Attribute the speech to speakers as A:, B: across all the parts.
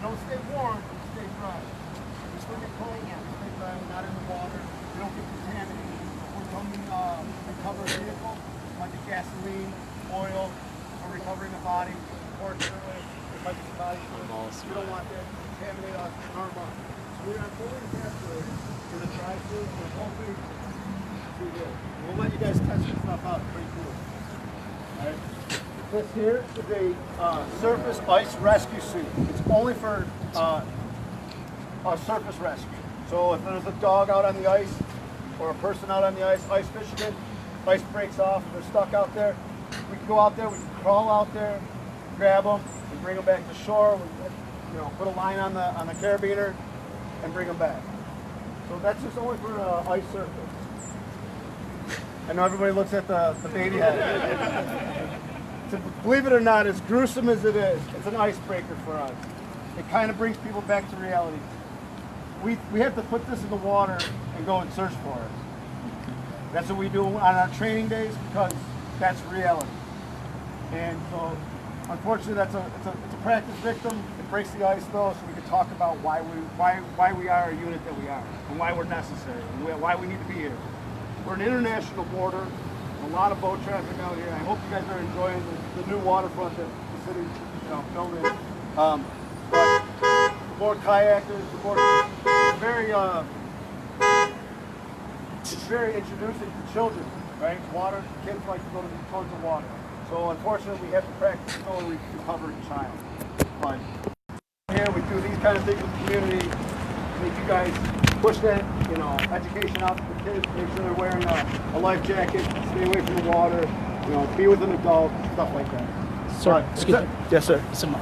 A: don't stay warm, you stay dry. You swim in cold, you stay dry, not in the water. You don't get contaminated. We're coming recover a vehicle, like a gasoline, oil, or recovering the body. Unfortunately, there might be some body fluid. We don't want that to contaminate us in our mud. So we are fully encapsulated in the dry food, and hopefully through here. We'll let you guys test this stuff out. It's pretty cool. All right. This here is a surface ice rescue suit. It's only for a surface rescue. So if there's a dog out on the ice or a person out on the ice fishing it, ice breaks off, and they're stuck out there, we can go out there, we can crawl out there, grab them, and bring them back to shore. We, put a line on the carabiner and bring them back. So that's just only for ice surface. I know everybody looks at the baby head. Believe it or not, as gruesome as it is, it's an icebreaker for us. It kind of brings people back to reality. We have to put this in the water and go and search for it. That's what we do on our training days because that's reality. And so, unfortunately, it's a practice victim. It breaks the ice though, so we can talk about why we are a unit that we are, and why we're necessary, and why we need to be here. We're an international border. A lot of boat traffic out here. I hope you guys are enjoying the new waterfront that the city, filmed in. But the more kayakers, the more it's very introducing to children, right? Water, kids like to go to towards the water. So unfortunately, we have to practice until we recover a child. But here we do these kind of things with the community. Make you guys push that, education out to the kids. Make sure they're wearing a life jacket. Stay away from the water. Be with an adult. Stuff like that.
B: Sir, excuse me.
A: Yes, sir.
B: It's a mic.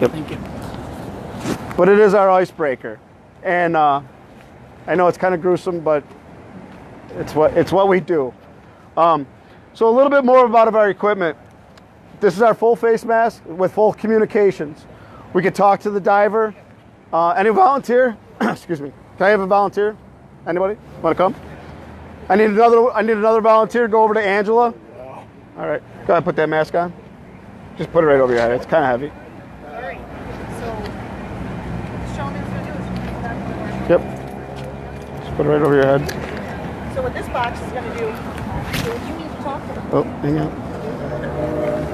A: Yep.
B: Thank you.
A: But it is our icebreaker, and I know it's kind of gruesome, but it's what we do. So a little bit more about our equipment. This is our full face mask with full communications. We can talk to the diver. Any volunteer? Excuse me. Can I have a volunteer? Anybody want to come? I need another volunteer. Go over to Angela. All right. Go ahead. Put that mask on. Just put it right over your head. It's kind of heavy.
C: All right. So, Sean is going to do is
A: Yep. Just put it right over your head.
C: So what this box is going to do, so you need to talk to them.
A: Oh, hang on.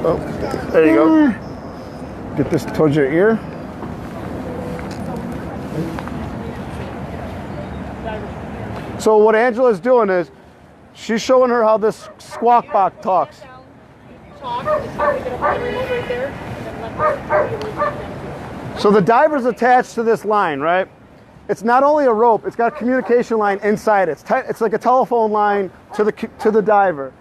A: Oh, there you go. Get this towards your ear. So what Angela's doing is she's showing her how this squawk box talks.
C: Talk, it's going to get up the remote right there, and then let
A: So the diver's attached to this line, right? It's not only a rope, it's got a communication line inside it. It's like a telephone line to the diver.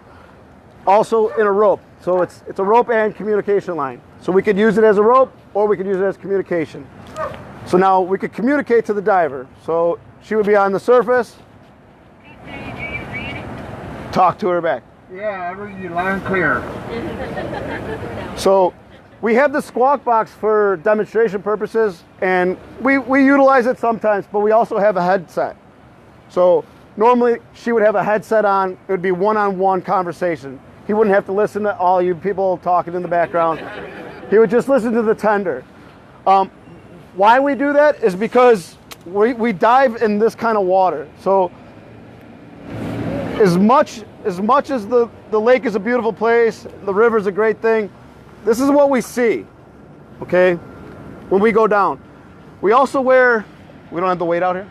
A: Also in a rope. So it's a rope and communication line. So we could use it as a rope or we could use it as communication. So now we could communicate to the diver. So she would be on the surface. Talk to her back.
D: Yeah, I read you loud and clear.
A: So we have the squawk box for demonstration purposes, and we utilize it sometimes, but we also have a headset. So normally she would have a headset on. It would be one-on-one conversation. He wouldn't have to listen to all you people talking in the background. He would just listen to the tender. Why we do that is because we dive in this kind of water. So as much as the lake is a beautiful place, the river's a great thing, this is what we see, okay, when we go down. We also wear, we don't have the weight out here,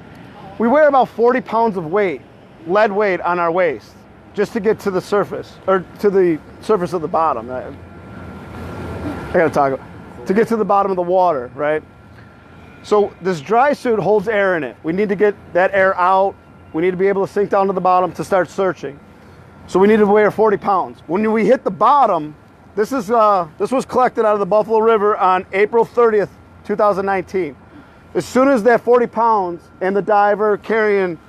A: we wear about 40 pounds of weight, lead weight on our waist, just to get to the surface, or to the surface of the bottom. I gotta talk, to get to the bottom of the water, right? So this dry suit holds air in it. We need to get that air out. We need to be able to sink down to the bottom to start searching. So we need to weigh 40 pounds. When we hit the bottom, this was collected out of the Buffalo River on April 30th, 2019. As soon as that 40 pounds and the diver carrying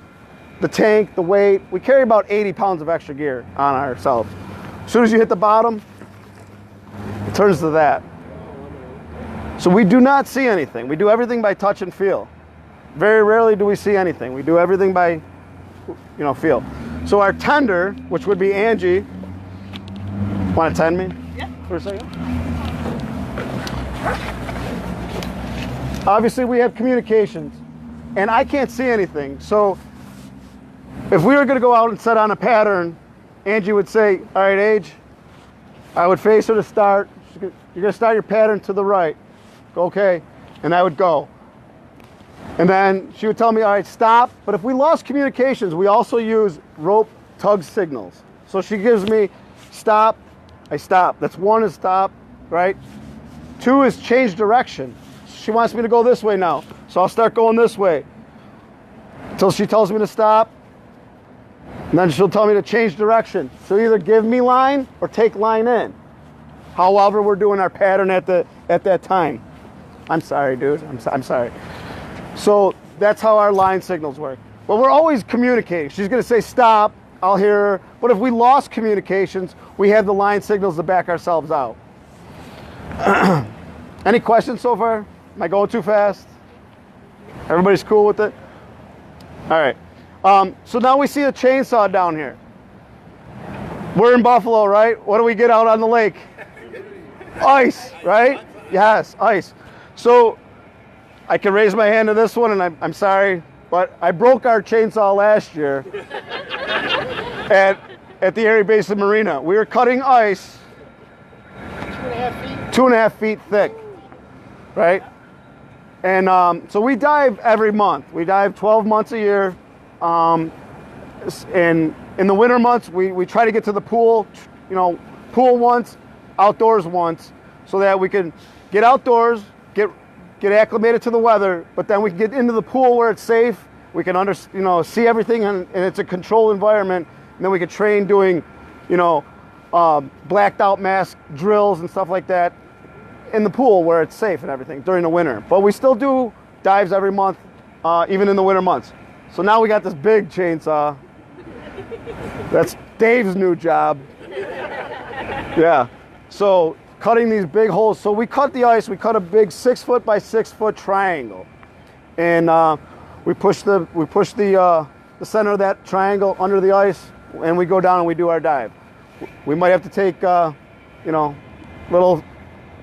A: the tank, the weight, we carry about 80 pounds of extra gear on ourselves. As soon as you hit the bottom, it turns to that. So we do not see anything. We do everything by touch and feel. Very rarely do we see anything. We do everything by, feel. So our tender, which would be Angie, want to tend me?
C: Yeah.
A: For a second? obviously we have communications, and I can't see anything. So if we were going to go out and set on a pattern, Angie would say, all right, Age, I would face her to start. You're going to start your pattern to the right. Okay. And I would go. And then she would tell me, all right, stop. But if we lost communications, we also use rope tug signals. So she gives me stop, I stop. That's 1 is stop, right? 2 is change direction. She wants me to go this way now. So I'll start going this way until she tells me to stop. And then she'll tell me to change direction. So either give me line or take line in. However we're doing our pattern at that time. I'm sorry, dude. I'm sorry. So that's how our line signals work. But we're always communicating. She's going to say stop. I'll hear her. But if we lost communications, we have the line signals to back ourselves out. Any questions so far? Am I going too fast? Everybody's cool with it? All right. So now we see a chainsaw down here. We're in Buffalo, right? What do we get out on the lake? Ice, right? Yes, ice. So I can raise my hand to this one, and I'm sorry, but I broke our chainsaw last year at the Erie Basin Marina. We were cutting ice
C: 2.5 feet.
A: 2.5 feet thick, right? And so we dive every month. We dive 12 months a year. And in the winter months, we try to get to the pool, pool once, outdoors once, so that we can get outdoors, get acclimated to the weather, but then we can get into the pool where it's safe. We can see everything, and it's a controlled environment. And then we can train doing, blacked out mask drills and stuff like that in the pool where it's safe and everything during the winter. But we still do dives every month, even in the winter months. So now we got this big chainsaw. That's Dave's new job. Yeah. So cutting these big holes. So we cut the ice. We cut a big 6 foot by 6 foot triangle, and we push the center of that triangle under the ice, and we go down and we do our dive. We might have to take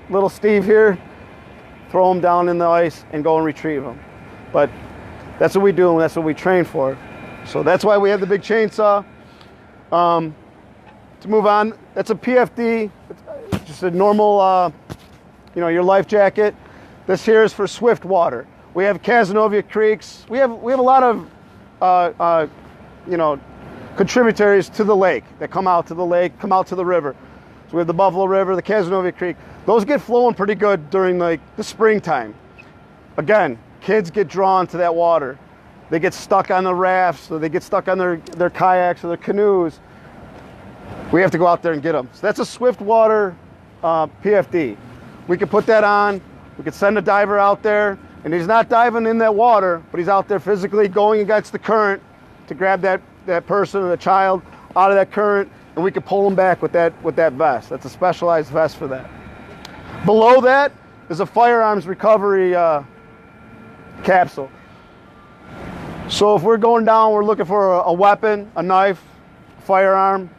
A: little Steve here, throw him down in the ice, and go and retrieve him. But that's what we do, and that's what we train for. So that's why we have the big chainsaw. To move on, that's a PFD. It's just a normal, your life jacket. This here is for swift water. We have Cazenovia creeks. We have a lot of, contributaries to the lake that come out to the lake, come out to the river. So we have the Buffalo River, the Cazenovia Creek. Those get flowing pretty good during the springtime. Again, kids get drawn to that water. They get stuck on the rafts, or they get stuck on their kayaks or their canoes. We have to go out there and get them. So that's a swift water PFD. We could put that on. We could send a diver out there, and he's not diving in that water, but he's out there physically going against the current to grab that person or the child out of that current, and we could pull them back with that vest. That's a specialized vest for that. Below that is a firearms recovery capsule. So if we're going down, we're looking for a weapon, a knife, firearm.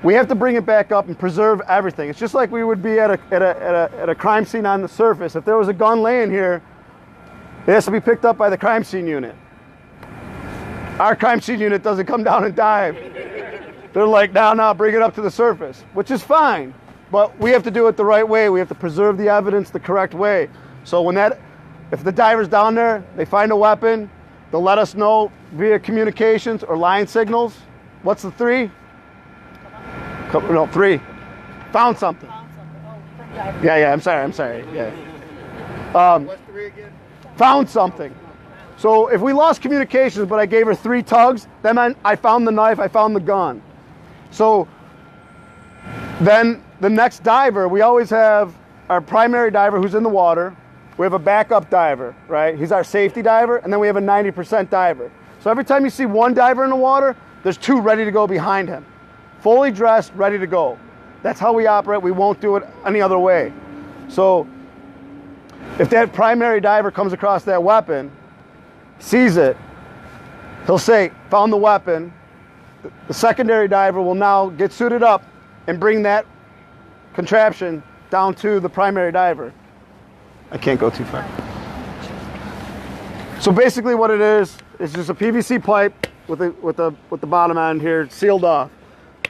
A: We have to bring it back up and preserve everything. It's just like we would be at a crime scene on the surface. If there was a gun laying here, it has to be picked up by the crime scene unit. Our crime scene unit doesn't come down and dive. They're like, now, bring it up to the surface, which is fine. But we have to do it the right way. We have to preserve the evidence the correct way. So if the diver's down there, they find a weapon, they'll let us know via communications or line signals. What's the 3? 3. Found something. Yeah, I'm sorry. Yeah.
D: What's 3 again?
A: Found something. So if we lost communications, but I gave her 3 tugs, that meant I found the knife, I found the gun. So then the next diver, we always have our primary diver who's in the water. We have a backup diver, right? He's our safety diver, and then we have a 90% diver. So every time you see one diver in the water, there's 2 ready to go behind him. Fully dressed, ready to go. That's how we operate. We won't do it any other way. So if that primary diver comes across that weapon, sees it, he'll say, found the weapon. The secondary diver will now get suited up and bring that contraption down to the primary diver. I can't go too far.
B: So basically what it is just a PVC pipe with the bottom end here sealed off.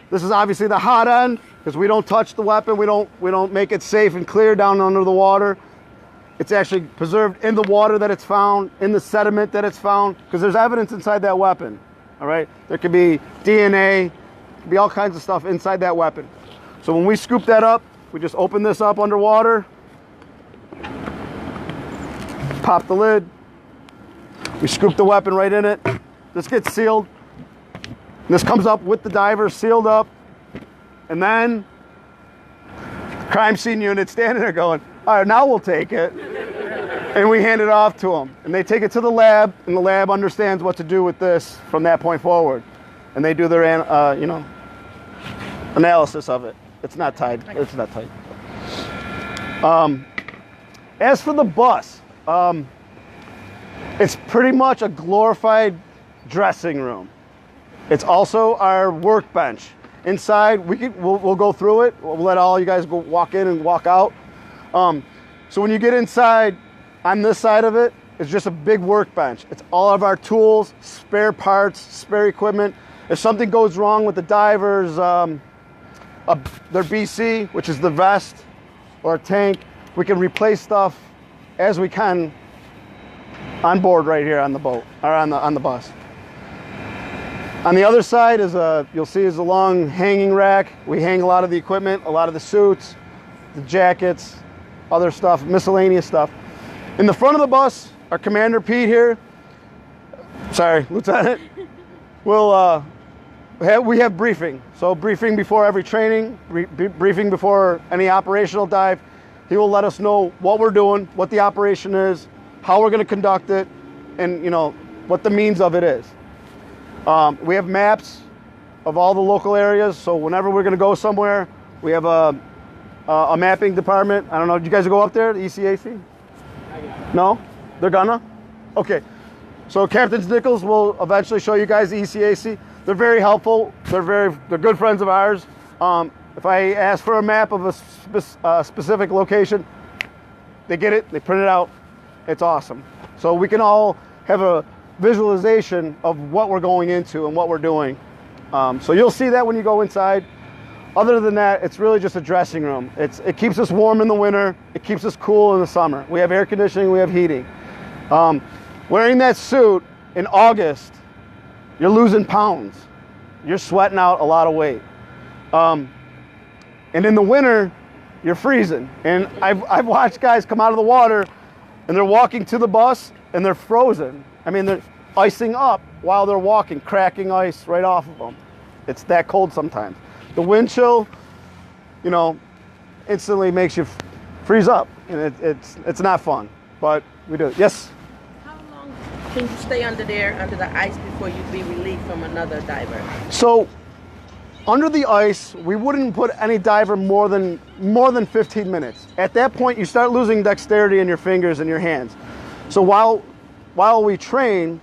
B: This is obviously the hot end because we don't touch the weapon. We don't make it safe and clear down under the water. It's actually preserved in the water that it's found, in the sediment that it's found, because there's evidence inside that weapon. All right, there could be DNA, could be all kinds of stuff inside that weapon. So when we scoop that up, we just open this up underwater, pop the lid, we scoop the weapon right in it. This gets sealed. This comes up with the diver sealed up, and then the crime scene unit standing there going, all right, now we'll take it. And we hand it off to them. And they take it to the lab, and the lab understands what to do with this from that point forward. And they do their analysis of it. It's not tied. It's not tight. As for the bus, it's pretty much a glorified dressing room. It's also our workbench. Inside, we'll go through it. We'll let all you guys go walk in and walk out. So when you get inside, on this side of it, it's just a big workbench. It's all of our tools, spare parts, spare equipment. If something goes wrong with the divers, their BC, which is the vest or tank, we can replace stuff as we can on board right here on the boat or on the bus. On the other side is you'll see is a long hanging rack. We hang a lot of the equipment, a lot of the suits, the jackets, other stuff, miscellaneous stuff. In the front of the bus, our Commander Pete here, sorry, Lieutenant, we have briefing. So briefing before every training, briefing before any operational dive. He will let us know what we're doing, what the operation is, how we're going to conduct it, and what the means of it is. We have maps of all the local areas, so whenever we're going to go somewhere, we have a mapping department. I don't know, did you guys go up there, the ECAC? No? They're gonna? Okay. So Captain Nichols will eventually show you guys the ECAC. They're very helpful. They're good friends of ours. If I ask for a map of a specific location, they get it, they print it out. It's awesome. So we can all have a visualization of what we're going into and what we're doing. So you'll see that when you go inside. Other than that, it's really just a dressing room. It keeps us warm in the winter. It keeps us cool in the summer. We have air conditioning, we have heating. Wearing that suit in August, you're losing pounds. You're sweating out a lot of weight. And in the winter, you're freezing. And I've watched guys come out of the water and they're walking to the bus and they're frozen. I mean, they're icing up while they're walking, cracking ice right off of them. It's that cold sometimes. The wind chill, instantly makes you freeze up, and it's not fun, but we do it. Yes?
E: How long can you stay under the ice before you be relieved from another diver?
B: So, under the ice, we wouldn't put any diver more than 15 minutes. At that point, you start losing dexterity in your fingers and your hands. So while we train,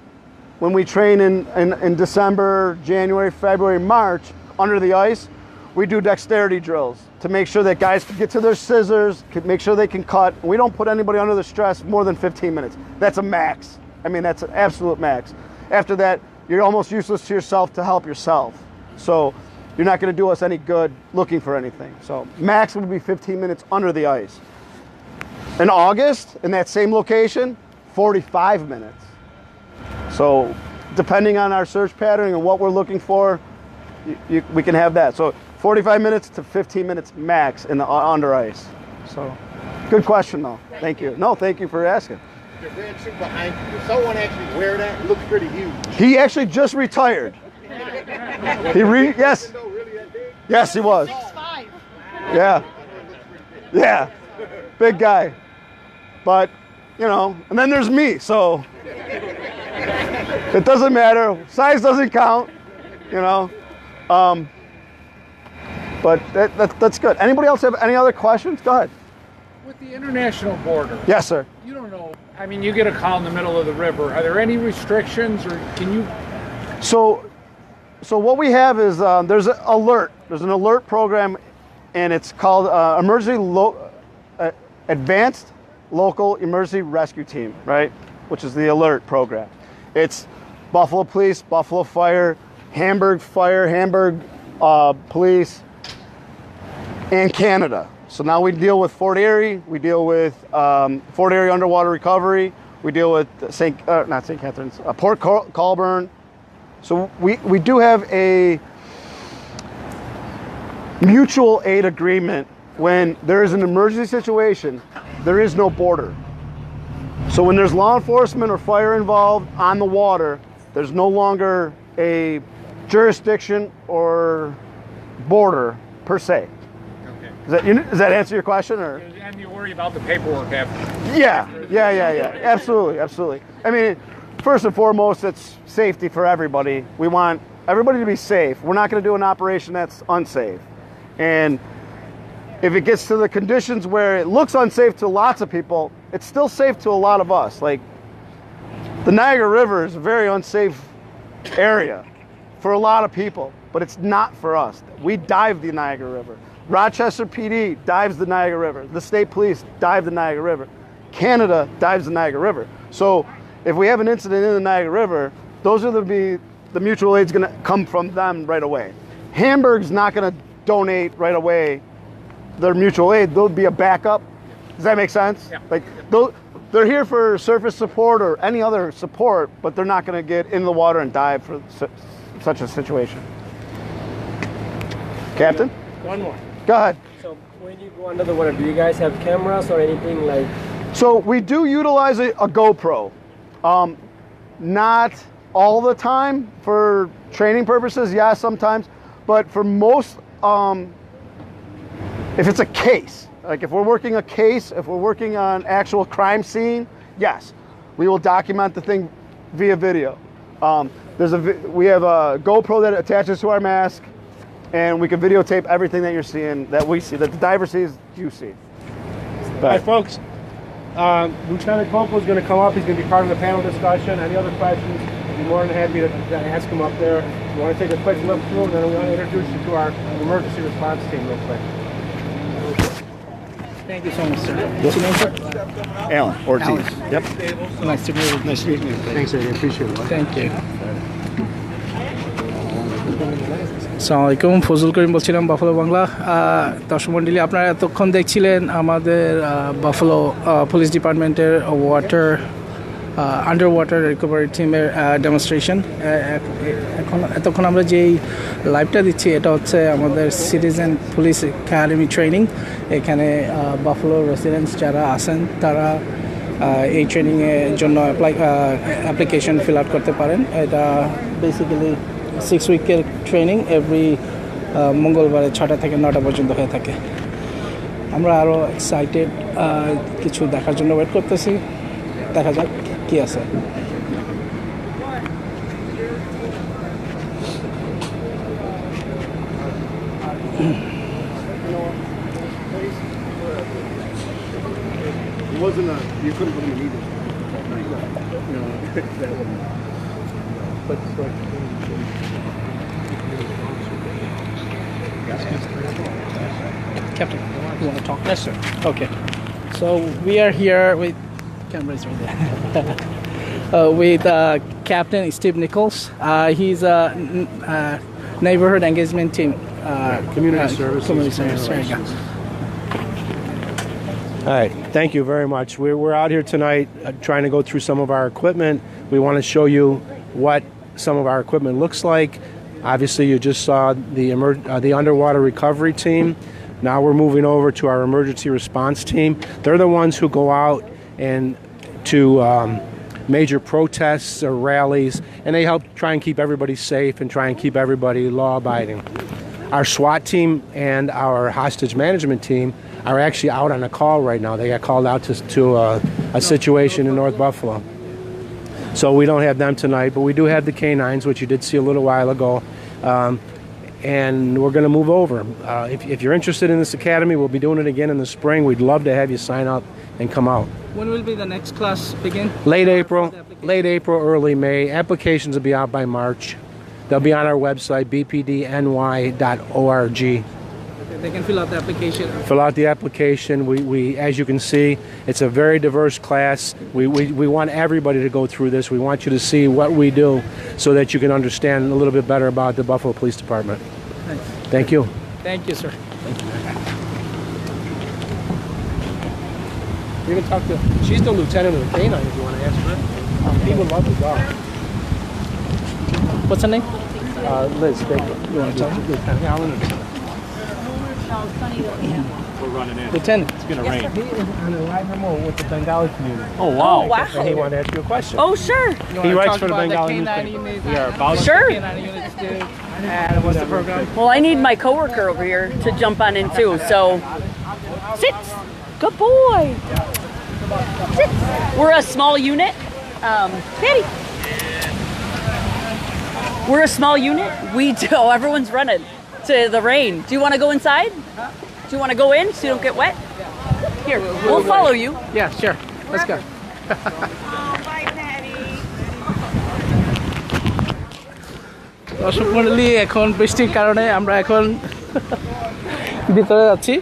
B: when we train in December, January, February, March, under the ice, we do dexterity drills to make sure that guys can get to their scissors, can make sure they can cut. We don't put anybody under the stress more than 15 minutes. That's a max. I mean, that's an absolute max. After that, you're almost useless to yourself to help yourself. So you're not going to do us any good looking for anything. So max would be 15 minutes under the ice. In August, in that same location, 45 minutes. So depending on our search pattern and what we're looking for, we can have that. So 45 minutes to 15 minutes max in the under ice. So good question though. Thank you. No, thank you for asking.
D: The red suit behind you, does someone actually wear that? It looks pretty huge.
B: He actually just retired. Yes. Yes, he was.
C: 6'5".
B: Yeah. Yeah. Big guy. But, and then there's me, so it doesn't matter. Size doesn't count, But that's good. Anybody else have any other questions? Go ahead.
F: With the international border,
B: Yes, sir.
F: you don't know. I mean, you get a call in the middle of the river. Are there any restrictions, or can you?
B: So what we have is there's an alert. There's an alert program, and it's called Advanced Local Emergency Rescue Team, right? which is the alert program. It's Buffalo Police, Buffalo Fire, Hamburg Fire, Hamburg Police, and Canada. So now we deal with Fort Erie, we deal with Fort Erie Underwater Recovery, we deal with not St. Catharines, Port Colborne. So we do have a mutual aid agreement. When there is an emergency situation, there is no border. So when there's law enforcement or fire involved on the water, there's no longer a jurisdiction or border per se.
F: Okay.
B: Does that answer your question? Or?
F: And you worry about the paperwork after.
B: Yeah. Absolutely. I mean, first and foremost, it's safety for everybody. We want everybody to be safe. We're not going to do an operation that's unsafe. And if it gets to the conditions where it looks unsafe to lots of people, it's still safe to a lot of us. Like, the Niagara River is a very unsafe area for a lot of people, but it's not for us. We dive the Niagara River. Rochester PD dives the Niagara River. The state police dive the Niagara River. Canada dives the Niagara River. So if we have an incident in the Niagara River, those are the mutual aid's going to come from them right away. Hamburg's not going to donate right away their mutual aid. There'll be a backup. Does that make sense?
F: Yeah.
B: Like, they're here for surface support or any other support, but they're not going to get in the water and dive for such a situation. Captain?
G: One more.
B: Go ahead.
G: So when you go under the water, do you guys have cameras or anything like?
B: So we do utilize a GoPro. Not all the time for training purposes, yeah, sometimes, but for most, if it's a case, like if we're working a case, if we're working on actual crime scene, yes, we will document the thing via video. We have a GoPro that attaches to our mask, and we can videotape everything that you're seeing, that we see, that the diver sees, you see.
G: Hi, folks. Lieutenant Corporal is going to come up. He's going to be part of the panel discussion. Any other questions? I'd be more than happy to ask him up there. We want to take a quick look through, and then we want to introduce you to our emergency response team real quick.
H: Thank you so much, sir. What's your name, sir?
B: Alan Ortiz.
H: Alan.
B: Yep.
H: Nice to meet you.
B: Nice to meet you. Thanks, Eddie. Appreciate it.
H: Thank you. আসসালামু আলাইকুম, ফজল করিম বলছিলাম buffalo Bangla. দর্শক মণ্ডলী, আপনারা এতক্ষণ দেখছিলেন আমাদের buffalo police ডিপার্টমেন্টের আন্ডার ওয়াটার রিকভারি টিমের ডেমনস্ট্রেশন। এতক্ষণ আমরা যেই লাইভটা দিচ্ছি, এটা হচ্ছে আমাদের সিটিজেন পুলিশ একাডেমি ট্রেনিং। এখানে বাফালো রেসিডেন্টস যারা আছেন, তারা এই ট্রেনিংয়ের জন্য অ্যাপ্লিকেশন ফিল আউট করতে পারেন। এটা বেসিক্যালি 6 উইকের ট্রেনিং, এভরি মঙ্গলবারে 6টা থেকে 9টা পর্যন্ত হয়ে থাকে। আমরা আরও এক্সাইটেড কিছু দেখার জন্য ওয়েট করতেছি। দেখা যাক কি আছে।
B: You couldn't put him in either.
H: Captain, you want to talk? Yes, sir. Okay. So we are here with cameras right there. With Captain Steve Nichols. He's a neighborhood engagement team.
G: Community services.
H: Community service. There you go.
G: All right, thank you very much. We're out here tonight trying to go through some of our equipment. We want to show you what some of our equipment looks like. Obviously, you just saw the underwater recovery team. Now we're moving over to our emergency response team. They're the ones who go out and to major protests or rallies, and they help try and keep everybody safe and try and keep everybody law-abiding. Our SWAT team and our hostage management team are actually out on a call right now. They got called out to a situation in North Buffalo. So we don't have them tonight, but we do have the canines, which you did see a little while ago. And we're going to move over. If you're interested in this academy, we'll be doing it again in the spring. We'd love to have you sign up and come out.
H: When will be the next class begin?
G: Late April, early May. Applications will be out by March. They'll be on our website, bpdny.org.
H: They can fill out the application.
G: Fill out the application. We as you can see, it's a very diverse class. We want everybody to go through this. We want you to see what we do so that you can understand a little bit better about the Buffalo Police Department.
H: Thanks.
G: Thank you.
H: Thank you, sir.
G: You can talk to, she's the lieutenant of the canine if you want to ask her. He would love to go.
H: What's her name?
G: Liz Baker.
H: You want to talk to
G: Lieutenant? Yeah, I'll introduce her.
F: We're running in.
H: Lieutenant?
F: It's gonna rain.
G: He is on a live remote with the Bengali community.
F: Oh wow.
E: Wow.
G: And he wanted to ask you a question.
E: Oh, sure.
G: He writes for the Bengali newspaper.
H: We are about
E: Sure.
H: K9 units do. And what's the program?
I: Well, I need my coworker over here to jump on in too. So, sit. Good boy. Sit. We're a small unit. Patty. We're a small unit. We do. Oh, everyone's running to the rain. Do you want to go inside? Do you want to go in so you don't get wet? Here, we'll follow you.
H: Yeah, sure. Let's go. দর্শক মণ্ডলী এখন বৃষ্টির কারণে আমরা এখন ভিতরে যাচ্ছি